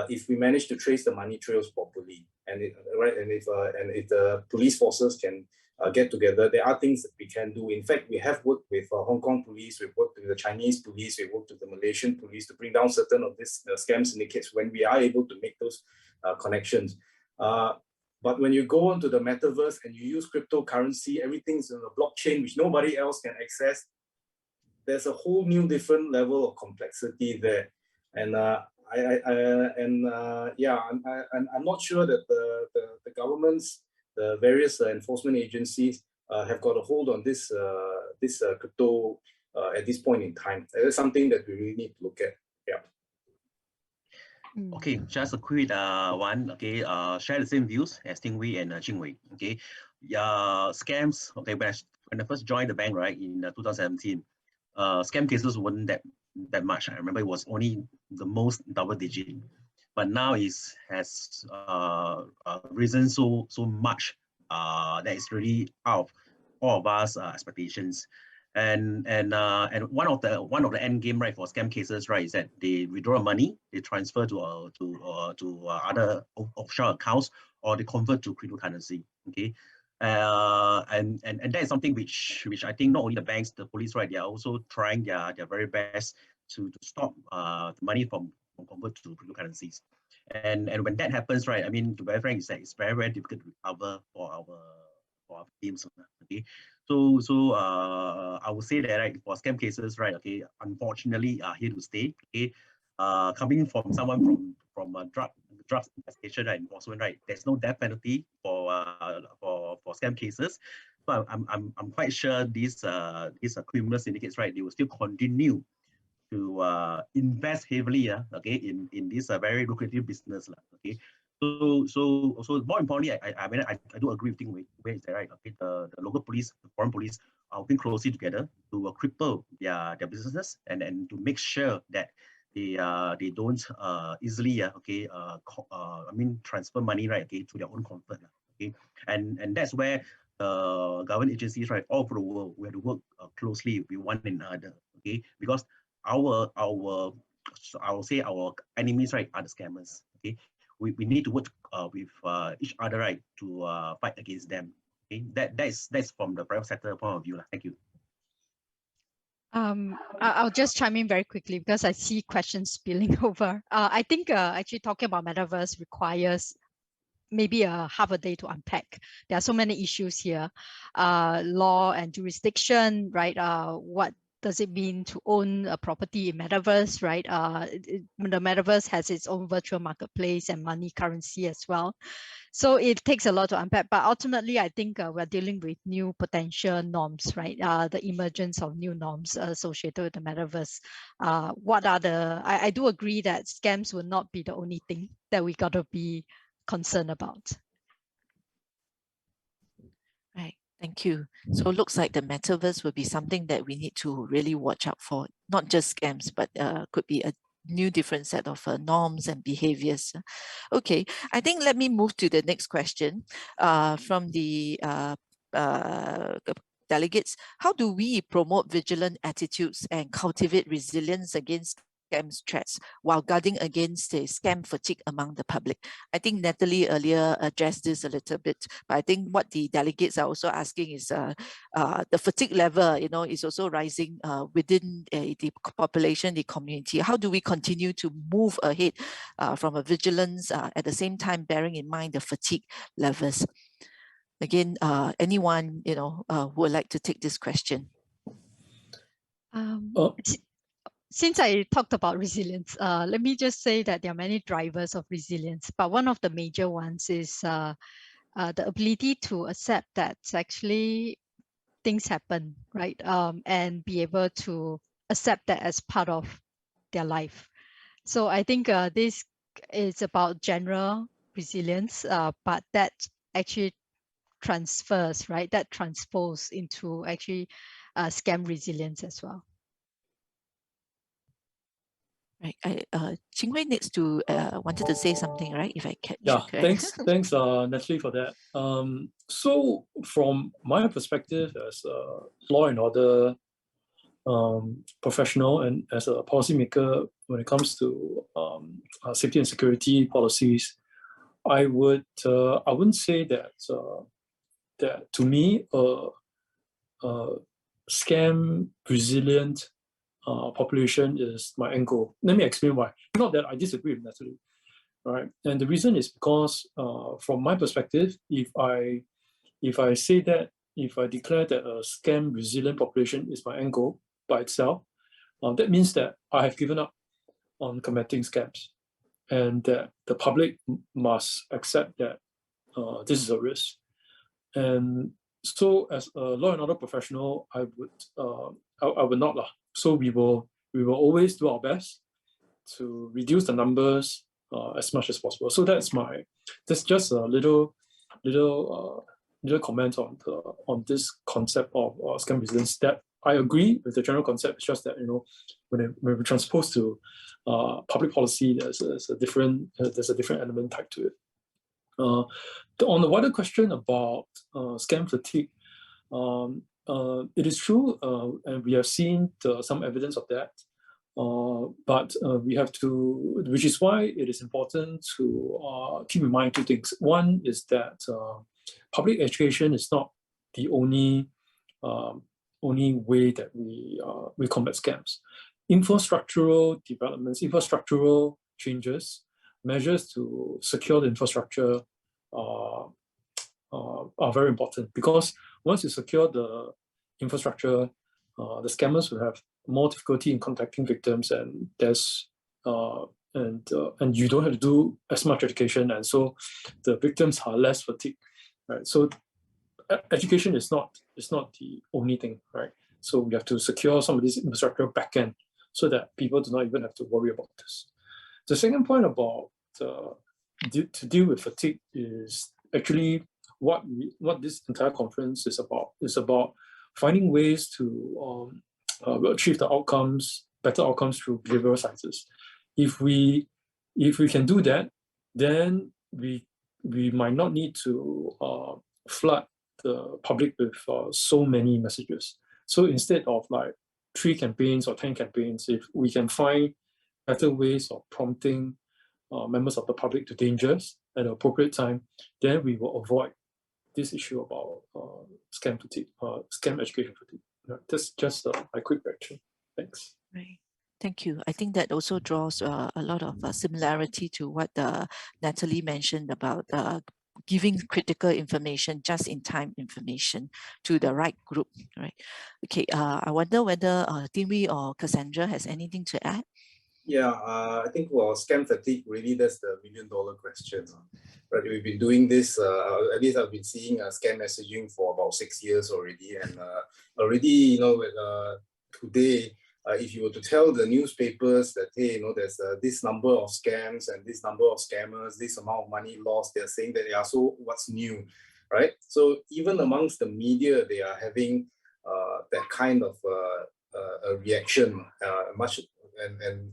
if we manage to trace the money trails properly, and if the police forces can get together, there are things that we can do. In fact, we have worked with Hong Kong police, we've worked with the Chinese police, we've worked with the Malaysian police to bring down certain of these scam syndicates when we are able to make those connections. But when you go onto the metaverse and you use cryptocurrency, everything's on a blockchain which nobody else can access. There's a whole new different level of complexity there, and I'm not sure that the governments, the various enforcement agencies have got a hold on this crypto at this point in time. It's something that we really need to look at. Yeah. Okay, just a quick one. Okay, share the same views as Ting Wei and Ching Wei. Okay, scams. Okay, when I first joined the bank, right, in 2017, scam cases weren't that much. I remember it was only the most double digit, but now it has risen so much that it's really out of all of us expectations. And one of the end game, right, for scam cases, right, is that they withdraw money, they transfer to other offshore accounts, or they convert to cryptocurrency. Okay, and that is something which I think not only the banks, the police, right, they are also trying their very best to stop the money from convert to cryptocurrencies. And when that happens, right, I mean, to be very frank, it's very difficult to recover for our teams. Okay. So I would say that, right, for scam cases, right, okay, unfortunately are here to stay. Okay, coming from someone from drugs investigation and enforcement, right, there's no death penalty for scam cases. But I'm quite sure these criminal syndicates, right, they will still continue to invest heavily, okay, in this very lucrative business, okay. So more importantly, I do agree with Ting Wei, where is that, right? Okay, the local police, the foreign police are working closely together to cripple their businesses and to make sure that they don't easily transfer money, right, okay, to their own comfort, okay. And that's where government agencies, right, all over the world, we have to work closely with one another, okay, because I will say our enemies, right, are the scammers. Okay, we need to work with each other, right, to fight against them. Okay, that's from the private sector point of view. Thank you. I'll just chime in very quickly because I see questions spilling over. I think actually talking about metaverse requires maybe half a day to unpack. There are so many issues here, law and jurisdiction, right? What does it mean to own a property in metaverse, right? The metaverse has its own virtual marketplace and money currency as well. So it takes a lot to unpack, but ultimately I think we're dealing with new potential norms, right? The emergence of new norms associated with the metaverse. What are I do agree that scams will not be the only thing that we got to be concerned about. Right. Thank you. So it looks like the metaverse will be something that we need to really watch out for, not just scams, but could be a new different set of norms and behaviors. Okay, I think let me move to the next question from the delegates. How do we promote vigilant attitudes and cultivate resilience against scam threats while guarding against the scam fatigue among the public? I think Natalie earlier addressed this a little bit, but I think what the delegates are also asking is the fatigue level, is also rising within the population, the community. How do we continue to move ahead from a vigilance at the same time bearing in mind the fatigue levels? Again, anyone who would like to take this question? Since I talked about resilience, let me just say that there are many drivers of resilience, but one of the major ones is the ability to accept that actually things happen, right? And be able to accept that as part of their life. So I think this is about general resilience, but that actually transfers, right? That transposes into actually scam resilience as well. Right. Ching Hui needs to wanted to say something, right? If I catch. Yeah, okay. thanks, Natalie, for that. So from my perspective as law and order professional and as a policymaker when it comes to safety and security policies, I wouldn't say that that to me scam resilient population is my end goal. Let me explain why. Not that I disagree with Natalie, right? And the reason is because from my perspective, if I declare that a scam resilient population is my end goal by itself, that means that I have given up on combating scams, and that the public must accept that this is a risk. And so, as a law and order professional, I would not lah. So we will always do our best to reduce the numbers as much as possible. So that's just a little comment on this concept of scam resilience. That I agree with the general concept. It's just that when we transpose to public policy, there's a different element tied to it. On the wider question about scam fatigue, it is true, and we have seen some evidence of that. But we have to, which is why it is important to keep in mind two things. One is that public education is not the only way that we combat scams. Infrastructural developments, infrastructural changes, measures to secure the infrastructure are very important, because once you secure the infrastructure, the scammers will have more difficulty in contacting victims, and and you don't have to do as much education, and so the victims are less fatigued, right? So education is not the only thing, right? So we have to secure some of this infrastructure back end so that people do not even have to worry about this. The second point about to deal with fatigue is actually what this entire conference is about. It's about finding ways to achieve the better outcomes through behavioral sciences. If we can do that, then we might not need to flood the public with so many messages. So instead of like 3 campaigns or 10 campaigns, if we can find better ways of prompting members of the public to dangers at an appropriate time, then we will avoid this issue about scam fatigue, scam education fatigue. That's just my quick reaction. Thanks. Right. Thank you. I think that also draws a lot of similarity to what Natalie mentioned about giving critical information, just-in-time information to the right group. Right. Okay. I wonder whether Tinwi or Cassandra has anything to add. Yeah, I think scam fatigue, really that's the million-dollar question. Right, we've been doing this, at least I've been seeing scam messaging for about 6 years already, and already, today, if you were to tell the newspapers that, hey, there's this number of scams and this number of scammers, this amount of money lost, they're saying that, yeah, so what's new, right? So even amongst the media, they are having that kind of a reaction, and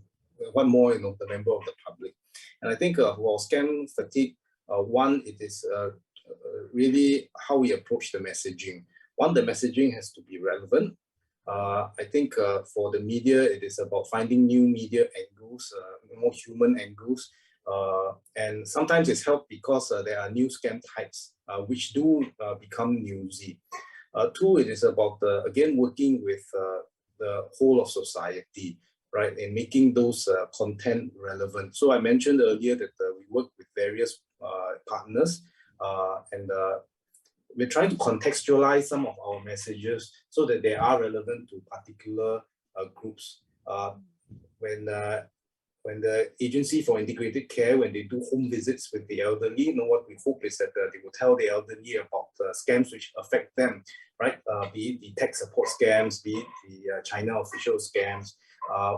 one more, the member of the public. And I think scam fatigue, one, it is really how we approach the messaging. One, the messaging has to be relevant. I think for the media, it is about finding new media angles, more human angles. And sometimes it's helped because there are new scam types, which do become newsy. 2, it is about, again, working with the whole of society, right, and making those content relevant. So I mentioned earlier that we work with various partners, and we're trying to contextualize some of our messages so that they are relevant to particular groups. When the Agency for Integrated Care, when they do home visits with the elderly, what we hope is that they will tell the elderly about scams which affect them, right? Be it the tech support scams, be it the China official scams.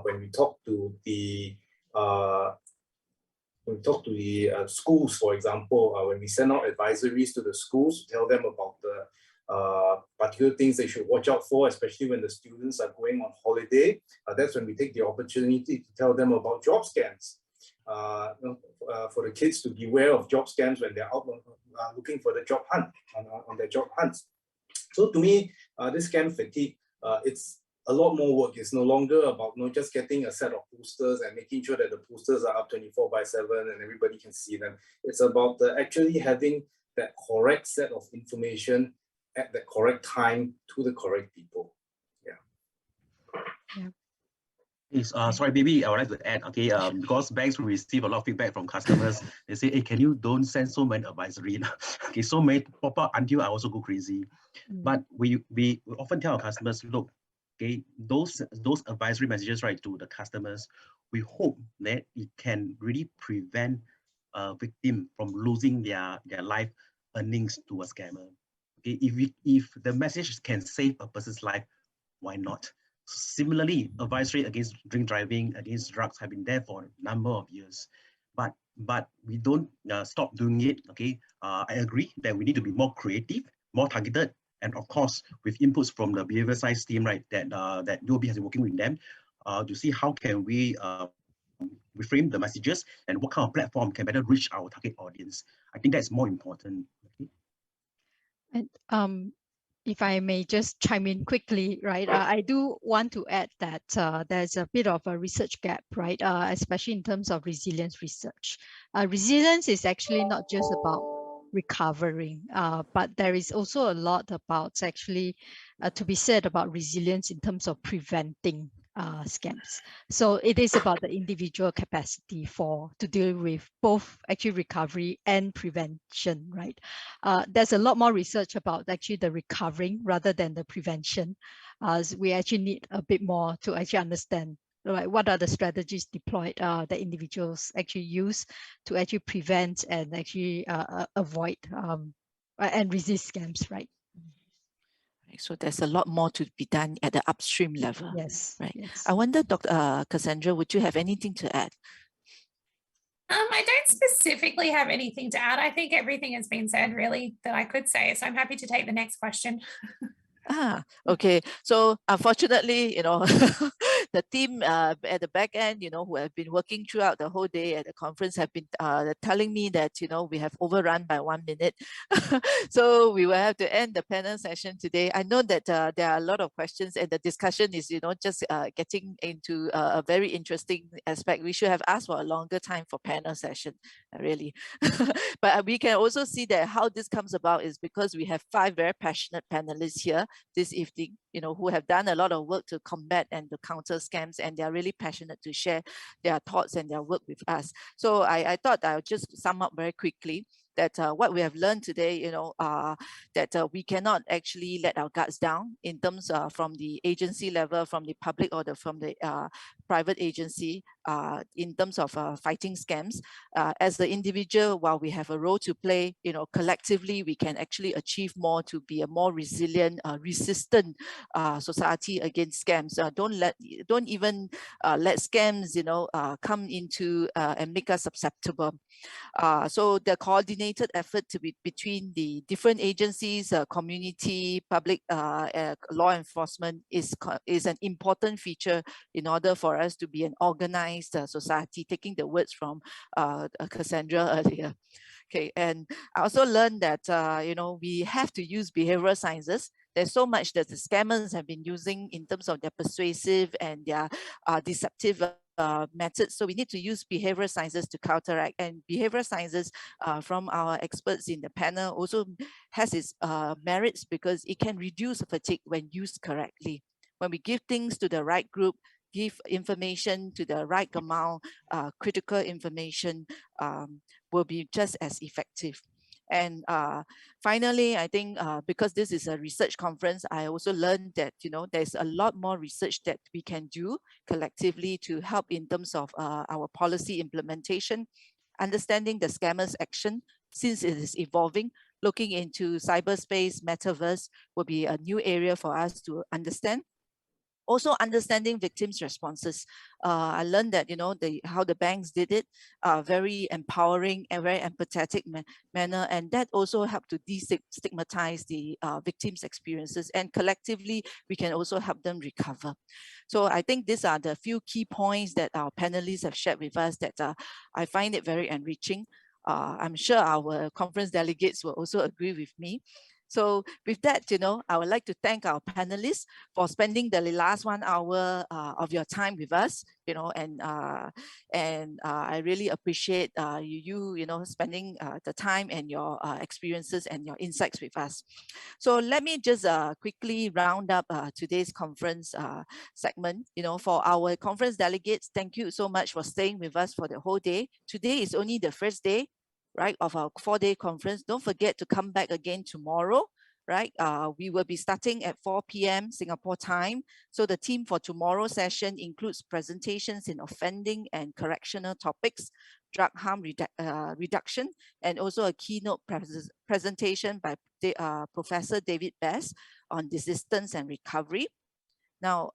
When we talk to the schools, for example, when we send out advisories to the schools to tell them about the particular things they should watch out for, especially when the students are going on holiday, that's when we take the opportunity to tell them about job scams. For the kids to beware of job scams when they're out looking for the job hunt, on their job hunts. So to me, this scam fatigue, it's a lot more work. It's no longer about just getting a set of posters and making sure that the posters are up 24/7 and everybody can see them. It's about actually having that correct set of information at the correct time to the correct people. Sorry, maybe I would like to add, okay, because banks will receive a lot of feedback from customers. They say, hey, can you don't send so many advisory? Okay, so many pop up until I also go crazy. But we often tell our customers, look, okay, those advisory messages, right, to the customers, we hope that it can really prevent a victim from losing their life earnings to a scammer. Okay, if the message can save a person's life, why not? Similarly, advisory against drink driving, against drugs have been there for a number of years, but we don't stop doing it. Okay, I agree that we need to be more creative, more targeted, and of course with inputs from the behavior science team, right? That UOB has been working with them to see how can we reframe the messages and what kind of platform can better reach our target audience. I think that's more important. Okay? And if I may just chime in quickly, right? I do want to add that there's a bit of a research gap, right? Especially in terms of resilience research. Resilience is actually not just about recovering, but there is also a lot about actually to be said about resilience in terms of preventing scams. So it is about the individual capacity to deal with both actually recovery and prevention, right? There's a lot more research about actually the recovering rather than the prevention. We actually need a bit more to actually understand, like, what are the strategies deployed that individuals actually use to actually prevent and actually avoid and resist scams, right? So there's a lot more to be done at the upstream level. Yes. Right. Yes. I wonder, Dr. Cassandra, would you have anything to add? I don't specifically have anything to add. I think everything has been said really that I could say. So I'm happy to take the next question. Okay. So unfortunately, the team at the back end, who have been working throughout the whole day at the conference have been telling me that, we have overrun by 1 minute. So we will have to end the panel session today. I know that there are a lot of questions and the discussion is, just getting into a very interesting aspect. We should have asked for a longer time for panel session, really. But we can also see that how this comes about is because we have 5 very passionate panelists here this evening, who have done a lot of work to combat and to counter scams, and they are really passionate to share their thoughts and their work with us. So I thought I'll just sum up very quickly that what we have learned today, that we cannot actually let our guards down in terms from the agency level, from the public or from the private agency in terms of fighting scams. As the individual, while we have a role to play, collectively we can actually achieve more to be a more resilient, resistant society against scams. Don't even let scams, come into and make us susceptible. So the coordinated effort to be between the different agencies, community, public, law enforcement is an important feature in order for us to be an organized society, taking the words from Cassandra earlier. Okay, and I also learned that, we have to use behavioral sciences. There's so much that the scammers have been using in terms of their persuasive and their deceptive methods. So we need to use behavioral sciences to counteract, and behavioral sciences from our experts in the panel also has its merits because it can reduce fatigue when used correctly. When we give things to the right group, give information to the right amount, critical information will be just as effective. And finally, I think because this is a research conference, I also learned that, there's a lot more research that we can do collectively to help in terms of our policy implementation, understanding the scammers' action since it is evolving. Looking into cyberspace, metaverse will be a new area for us to understand. Also understanding victims' responses. I learned that, how the banks did it, very empowering and very empathetic manner. And that also helped to destigmatize the victims' experiences. And collectively, we can also help them recover. So I think these are the few key points that our panelists have shared with us that I find it very enriching. I'm sure our conference delegates will also agree with me. So with that, I would like to thank our panelists for spending the last 1 hour of your time with us, and I really appreciate you spending the time and your experiences and your insights with us. So let me just quickly round up today's conference segment. For our conference delegates, thank you so much for staying with us for the whole day. Today is only the first day, right, of our 4-day conference. Don't forget to come back again tomorrow, right? We will be starting at 4 p.m. Singapore time. So the theme for tomorrow's session includes presentations in offending and correctional topics, drug harm reduction, and also a keynote presentation by Professor David Best on desistance and recovery. Now,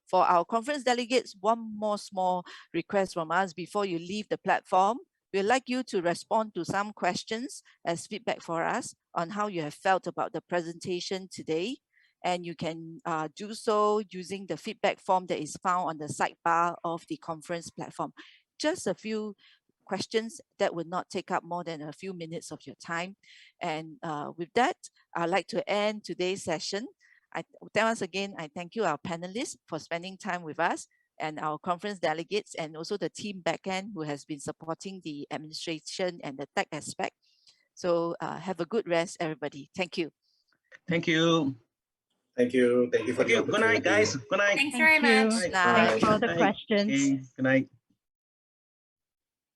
for our conference delegates, one more small request from us before you leave the platform. We'd like you to respond to some questions as feedback for us on how you have felt about the presentation today. And you can do so using the feedback form that is found on the sidebar of the conference platform. Just a few questions that would not take up more than a few minutes of your time. And with that, I'd like to end today's session. Once again, I thank you, our panelists, for spending time with us, and our conference delegates, and also the team backend who has been supporting the administration and the tech aspect. So have a good rest, everybody. Thank you. Thank you. Thank you. Thank you for Thank the you. Good night, opportunity. guys. Good night. Thanks Thank very you. much. Night. Thanks for all the Good night. questions. Okay. Good night.